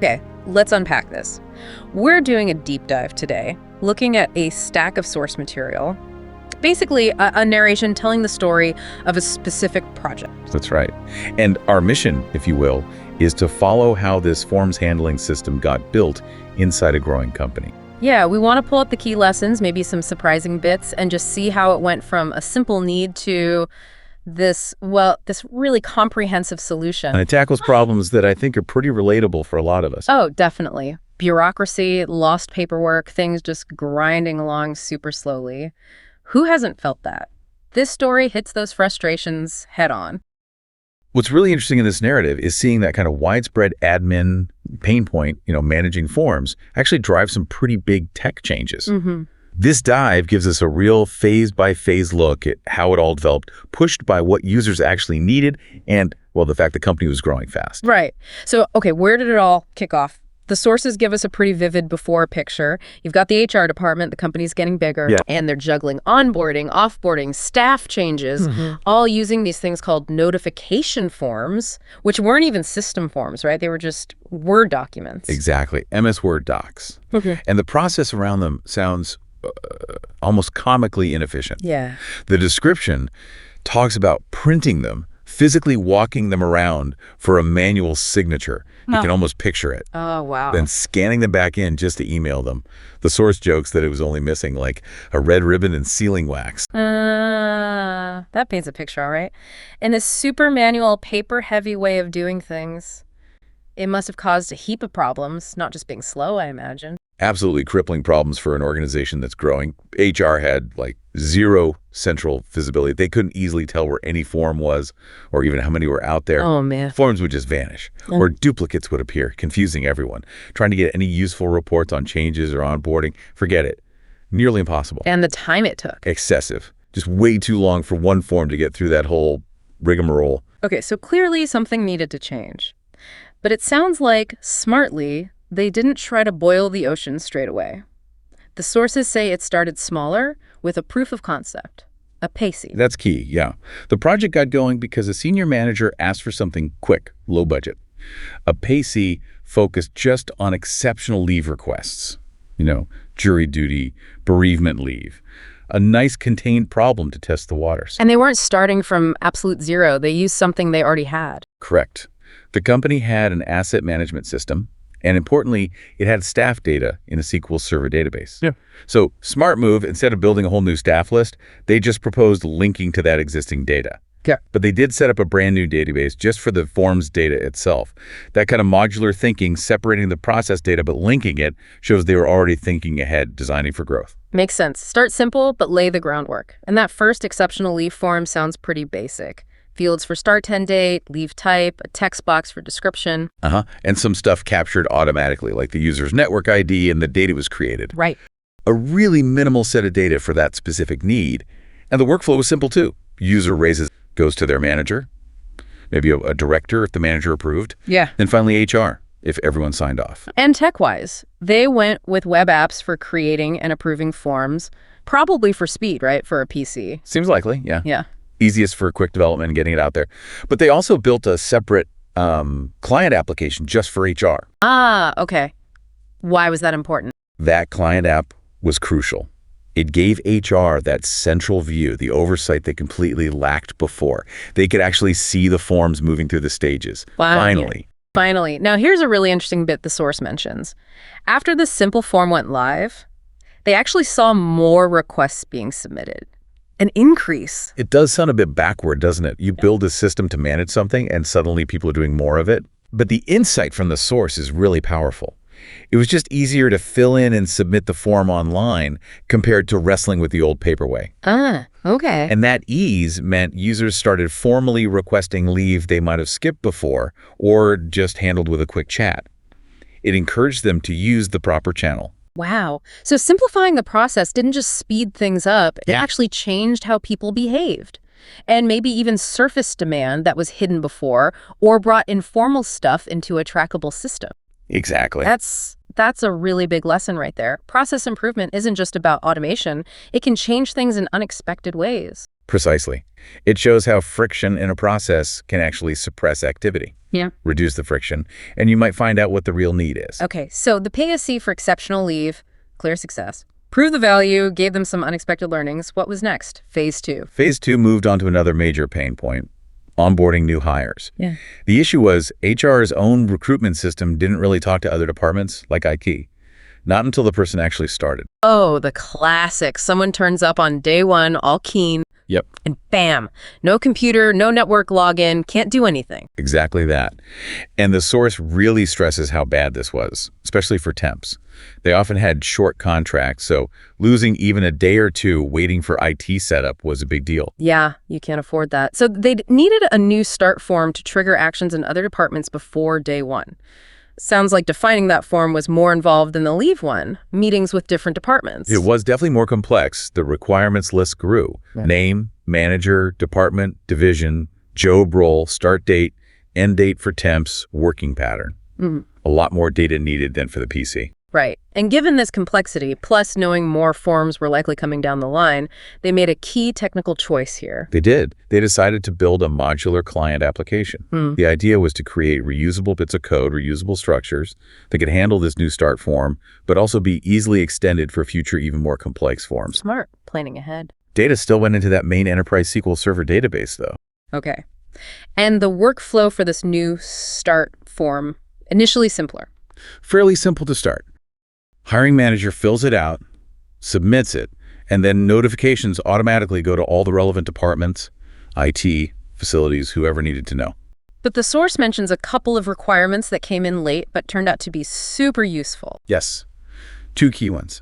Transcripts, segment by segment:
Okay, let's unpack this. We're doing a deep dive today, looking at a stack of source material. Basically, a narration telling the story of a specific project. That's right. And our mission, if you will, is to follow how this forms handling system got built inside a growing company. Yeah, we want to pull out the key lessons, maybe some surprising bits, and just see how it went from a simple need to this really comprehensive solution. And it tackles problems that I think are pretty relatable for a lot of us. Oh, definitely. Bureaucracy, lost paperwork, things just grinding along super slowly. Who hasn't felt that? This story hits those frustrations head on. What's really interesting in this narrative is seeing that kind of widespread admin pain point, managing forms, actually drive some pretty big tech changes. This dive gives us a real phase-by-phase look at how it all developed, pushed by what users actually needed and, well, the fact the company was growing fast. Right. So, okay, where did it all kick off? The sources give us a pretty vivid before picture. You've got the HR department, the company's getting bigger, and they're juggling onboarding, offboarding, staff changes, all using these things called notification forms, which weren't even system forms, right? They were just Word documents. Exactly. MS Word docs. Okay. And the process around them sounds almost comically inefficient. Yeah. The description talks about printing them, physically walking them around for a manual signature. You can almost picture it. Oh, wow. Then scanning them back in just to email them. The source jokes that it was only missing like a red ribbon and sealing wax. That paints a picture, all right. And this super manual, paper-heavy way of doing things, it must have caused a heap of problems, not just being slow, I imagine. Absolutely crippling problems for an organization that's growing. HR had like zero central visibility. They couldn't easily tell where any form was or even how many were out there. Oh, man. Forms would just vanish or duplicates would appear, confusing everyone. Trying to get any useful reports on changes or onboarding, forget it. Nearly impossible. And the time it took. Excessive. Just way too long for one form to get through that whole rigmarole. Okay, so clearly something needed to change. But it sounds like, smartly, they didn't try to boil the ocean straight away. The sources say it started smaller with a proof of concept, a PowerBASIC. That's key, yeah. The project got going because a senior manager asked for something quick, low budget. A PowerBASIC focused just on exceptional leave requests. Jury duty, bereavement leave. A nice contained problem to test the waters. And they weren't starting from absolute zero. They used something they already had. Correct. The company had an asset management system. And importantly, it had staff data in a SQL Server database. Yeah. So smart move, instead of building a whole new staff list, they just proposed linking to that existing data. Yeah. But they did set up a brand new database just for the forms data itself. That kind of modular thinking, separating the process data but linking it, shows they were already thinking ahead, designing for growth. Makes sense. Start simple, but lay the groundwork. And that first exceptional leave form sounds pretty basic. Fields for start 10 date, leave type, a text box for description. And some stuff captured automatically, like the user's network ID and the date it was created. Right. A really minimal set of data for that specific need. And the workflow was simple too. User goes to their manager, maybe a director if the manager approved. Yeah. And finally HR, if everyone signed off. And tech-wise, they went with web apps for creating and approving forms, probably for speed, right, for a PC. Seems likely, yeah. Yeah. Easiest for quick development and getting it out there. But they also built a separate client application just for HR. Ah, okay. Why was that important? That client app was crucial. It gave HR that central view, the oversight they completely lacked before. They could actually see the forms moving through the stages. Wow. Finally. Finally. Now, here's a really interesting bit the source mentions. After the simple form went live, they actually saw more requests being submitted. An increase. It does sound a bit backward, doesn't it? You build a system to manage something and suddenly people are doing more of it. But the insight from the source is really powerful. It was just easier to fill in and submit the form online compared to wrestling with the old paper way. Ah, okay. And that ease meant users started formally requesting leave they might have skipped before or just handled with a quick chat. It encouraged them to use the proper channel. Wow. So simplifying the process didn't just speed things up, it actually changed how people behaved. And maybe even surfaced demand that was hidden before or brought informal stuff into a trackable system. Exactly. That's a really big lesson right there. Process improvement isn't just about automation. It can change things in unexpected ways. Precisely. It shows how friction in a process can actually suppress activity. Yeah. Reduce the friction, and you might find out what the real need is. Okay, so the PSC for exceptional leave, clear success. Prove the value, gave them some unexpected learnings. What was next? Phase 2. Phase 2 moved on to another major pain point, onboarding new hires. Yeah. The issue was HR's own recruitment system didn't really talk to other departments like IT. Not until the person actually started. Oh, the classic. Someone turns up on day one, all keen. Yep. And bam, no computer, no network login, can't do anything. Exactly that. And the source really stresses how bad this was, especially for temps. They often had short contracts, so losing even a day or two waiting for IT setup was a big deal. Yeah, you can't afford that. So they needed a new start form to trigger actions in other departments before day one. Sounds like defining that form was more involved than the leave one, meetings with different departments. It was definitely more complex. The requirements list grew. Yeah. Name, manager, department, division, job role, start date, end date for temps, working pattern. A lot more data needed than for the PC. Right. And given this complexity, plus knowing more forms were likely coming down the line, they made a key technical choice here. They did. They decided to build a modular client application. The idea was to create reusable bits of code, reusable structures that could handle this new start form, but also be easily extended for future, even more complex forms. Smart. Planning ahead. Data still went into that main enterprise SQL Server database, though. Okay. And the workflow for this new start form, initially simpler. Fairly simple to start. Hiring manager fills it out, submits it, and then notifications automatically go to all the relevant departments, IT, facilities, whoever needed to know. But the source mentions a couple of requirements that came in late but turned out to be super useful. Yes, 2 key ones.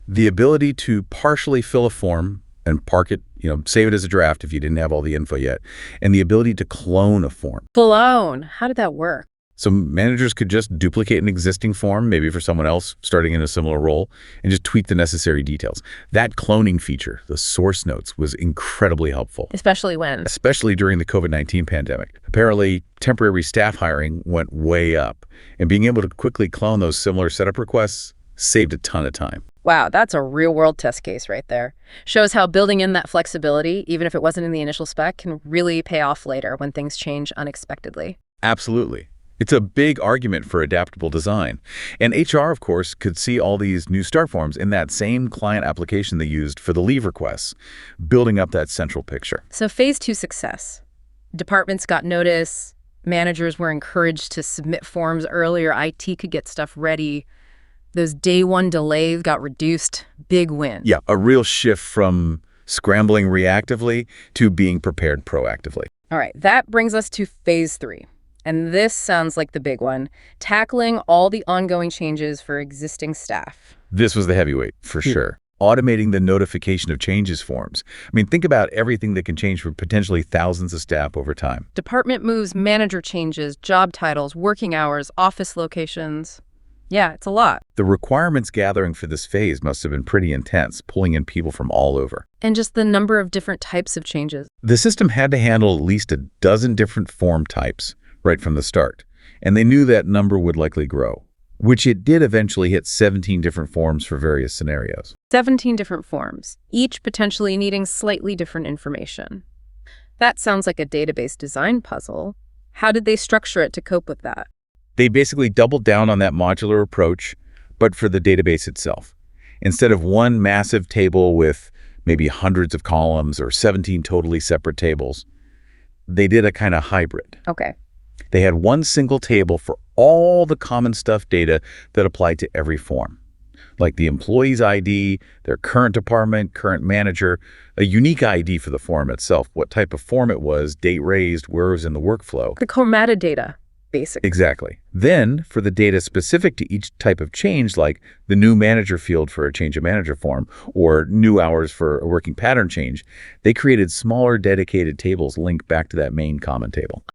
The ability to partially fill a form and park it, save it as a draft if you didn't have all the info yet, and the ability to clone a form. Clone? How did that work? So managers could just duplicate an existing form, maybe for someone else starting in a similar role, and just tweak the necessary details. That cloning feature, the source notes, was incredibly helpful. Especially when? Especially during the COVID-19 pandemic. Apparently, temporary staff hiring went way up, and being able to quickly clone those similar setup requests saved a ton of time. Wow, that's a real-world test case right there. Shows how building in that flexibility, even if it wasn't in the initial spec, can really pay off later when things change unexpectedly. Absolutely. It's a big argument for adaptable design. And HR, of course, could see all these new start forms in that same client application they used for the leave requests, building up that central picture. So phase 2 success. Departments got notice, managers were encouraged to submit forms earlier, IT could get stuff ready. Those day one delays got reduced. Big win. Yeah, a real shift from scrambling reactively to being prepared proactively. All right, that brings us to phase 3. And this sounds like the big one, tackling all the ongoing changes for existing staff. This was the heavyweight, for sure. Automating the notification of changes forms. I mean, think about everything that can change for potentially thousands of staff over time. Department moves, manager changes, job titles, working hours, office locations. Yeah, it's a lot. The requirements gathering for this phase must have been pretty intense, pulling in people from all over. And just the number of different types of changes. The system had to handle at least a dozen different form types right from the start, and they knew that number would likely grow, which it did eventually hit 17 different forms for various scenarios. 17 different forms, each potentially needing slightly different information. That sounds like a database design puzzle. How did they structure it to cope with that? They basically doubled down on that modular approach, but for the database itself. Instead of one massive table with maybe hundreds of columns or 17 totally separate tables, they did a kind of hybrid. Okay. They had one single table for all the common stuff data that applied to every form, like the employee's ID, their current department, current manager, a unique ID for the form itself, what type of form it was, date raised, where it was in the workflow. The core metadata, basically. Exactly. Then, for the data specific to each type of change, like the new manager field for a change of manager form or new hours for a working pattern change, they created smaller dedicated tables linked back to that main common table.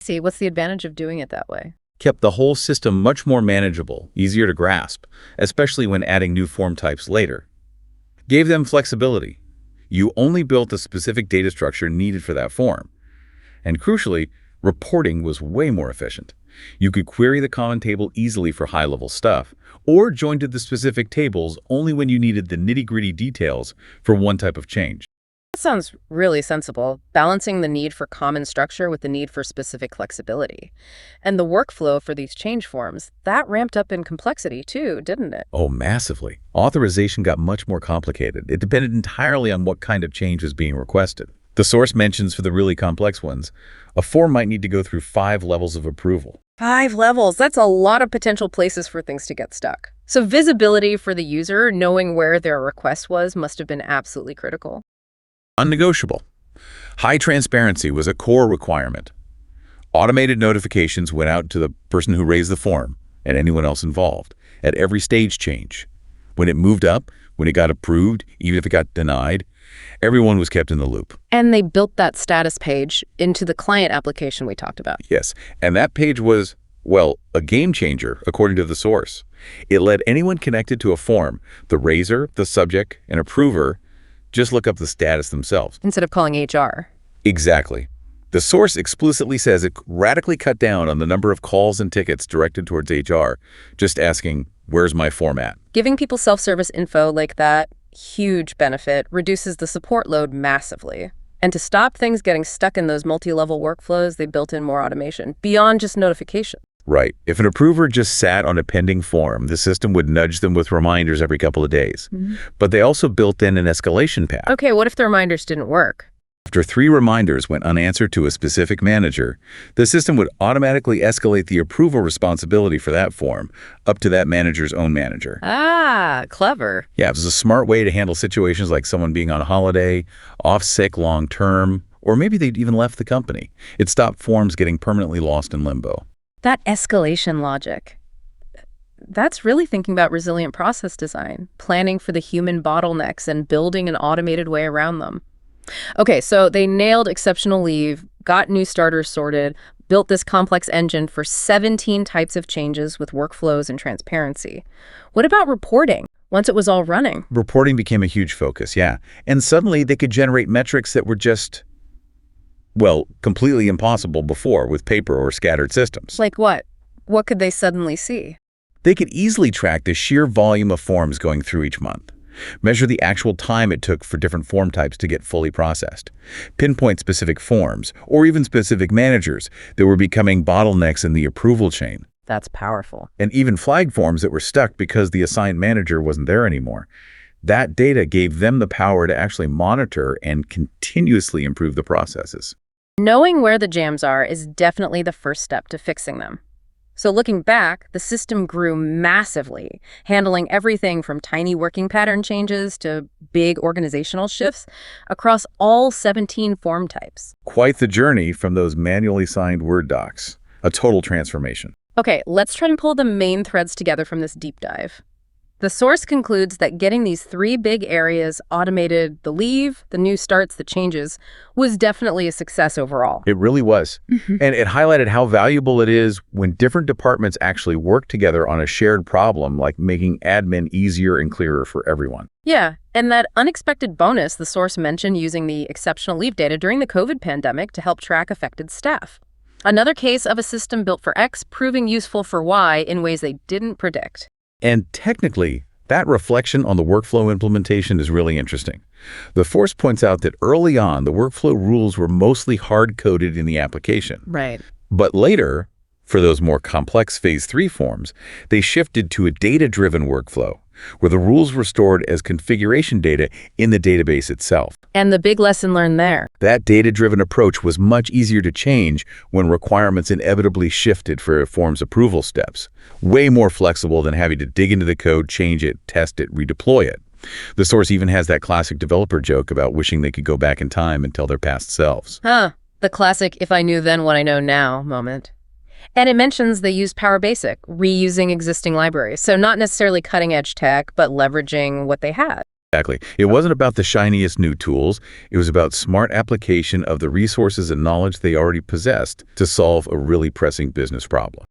See, what's the advantage of doing it that way? Kept the whole system much more manageable, easier to grasp, especially when adding new form types later. Gave them flexibility. You only built the specific data structure needed for that form. And crucially, reporting was way more efficient. You could query the common table easily for high-level stuff, or join to the specific tables only when you needed the nitty-gritty details for one type of change. sounds really sensible, balancing the need for common structure with the need for specific flexibility. And the workflow for these change forms, that ramped up in complexity too, didn't it? Oh, massively. Authorization got much more complicated. It depended entirely on what kind of change was being requested. The source mentions for the really complex ones, a form might need to go through 5 levels of approval. 5 levels. That's a lot of potential places for things to get stuck. So visibility for the user, knowing where their request was, must have been absolutely critical. Unnegotiable. High transparency was a core requirement. Automated notifications went out to the person who raised the form and anyone else involved at every stage change. When it moved up, when it got approved, even if it got denied, everyone was kept in the loop. And they built that status page into the client application we talked about. Yes, and that page was, well, a game changer, according to the source. It let anyone connected to a form, the raiser, the subject, and approver, just look up the status themselves. Instead of calling HR. Exactly. The source explicitly says it radically cut down on the number of calls and tickets directed towards HR, just asking, where's my form at? Giving people self-service info like that, huge benefit, reduces the support load massively. And to stop things getting stuck in those multi-level workflows, they built in more automation, beyond just notification. Right. If an approver just sat on a pending form, the system would nudge them with reminders every couple of days. But they also built in an escalation path. Okay, what if the reminders didn't work? After 3 reminders went unanswered to a specific manager, the system would automatically escalate the approval responsibility for that form up to that manager's own manager. Ah, clever. Yeah, it was a smart way to handle situations like someone being on holiday, off sick long term, or maybe they'd even left the company. It stopped forms getting permanently lost in limbo. That escalation logic, that's really thinking about resilient process design, planning for the human bottlenecks and building an automated way around them. Okay, so they nailed exceptional leave, got new starters sorted, built this complex engine for 17 types of changes with workflows and transparency. What about reporting once it was all running? Reporting became a huge focus, yeah. And suddenly they could generate metrics that were just, well, completely impossible before with paper or scattered systems. Like what? What could they suddenly see? They could easily track the sheer volume of forms going through each month, measure the actual time it took for different form types to get fully processed, pinpoint specific forms, or even specific managers that were becoming bottlenecks in the approval chain. That's powerful. And even flag forms that were stuck because the assigned manager wasn't there anymore. That data gave them the power to actually monitor and continuously improve the processes. Knowing where the jams are is definitely the first step to fixing them. So looking back, the system grew massively, handling everything from tiny working pattern changes to big organizational shifts across all 17 form types. Quite the journey from those manually signed Word docs. A total transformation. Okay, let's try and pull the main threads together from this deep dive. The source concludes that getting these 3 big areas automated, the leave, the new starts, the changes, was definitely a success overall. It really was. And it highlighted how valuable it is when different departments actually work together on a shared problem, like making admin easier and clearer for everyone. Yeah, and that unexpected bonus the source mentioned using the exceptional leave data during the COVID pandemic to help track affected staff. Another case of a system built for X proving useful for Y in ways they didn't predict. And technically, that reflection on the workflow implementation is really interesting. The source points out that early on, the workflow rules were mostly hard-coded in the application. Right. But later, for those more complex Phase 3 forms, they shifted to a data-driven workflow, where the rules were stored as configuration data in the database itself. And the big lesson learned there. That data-driven approach was much easier to change when requirements inevitably shifted for a form's approval steps. Way more flexible than having to dig into the code, change it, test it, redeploy it. The source even has that classic developer joke about wishing they could go back in time and tell their past selves. The classic "if I knew then what I know now" moment. And it mentions they use PowerBASIC, reusing existing libraries. So not necessarily cutting-edge tech, but leveraging what they had. Exactly. It wasn't about the shiniest new tools. It was about smart application of the resources and knowledge they already possessed to solve a really pressing business problem.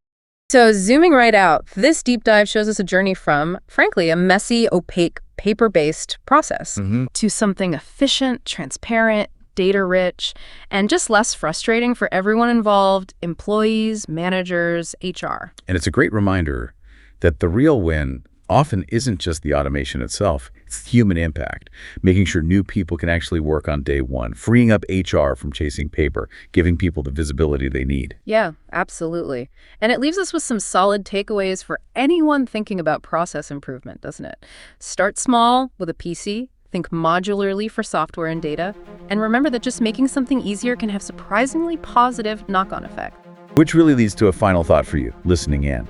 So zooming right out, this deep dive shows us a journey from, frankly, a messy, opaque, paper-based process to something efficient, transparent, data-rich, and just less frustrating for everyone involved, employees, managers, HR. And it's a great reminder that the real win often isn't just the automation itself, it's the human impact, making sure new people can actually work on day one, freeing up HR from chasing paper, giving people the visibility they need. Yeah, absolutely. And it leaves us with some solid takeaways for anyone thinking about process improvement, doesn't it? Start small with a PC, think modularly for software and data, and remember that just making something easier can have surprisingly positive knock-on effects. Which really leads to a final thought for you, listening in.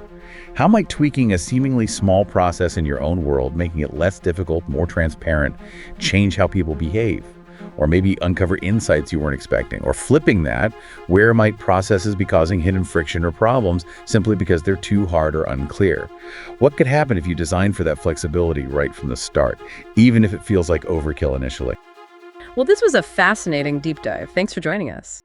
How might tweaking a seemingly small process in your own world, making it less difficult, more transparent, change how people behave? Or maybe uncover insights you weren't expecting? Or flipping that, where might processes be causing hidden friction or problems simply because they're too hard or unclear? What could happen if you design for that flexibility right from the start, even if it feels like overkill initially? Well, this was a fascinating deep dive. Thanks for joining us.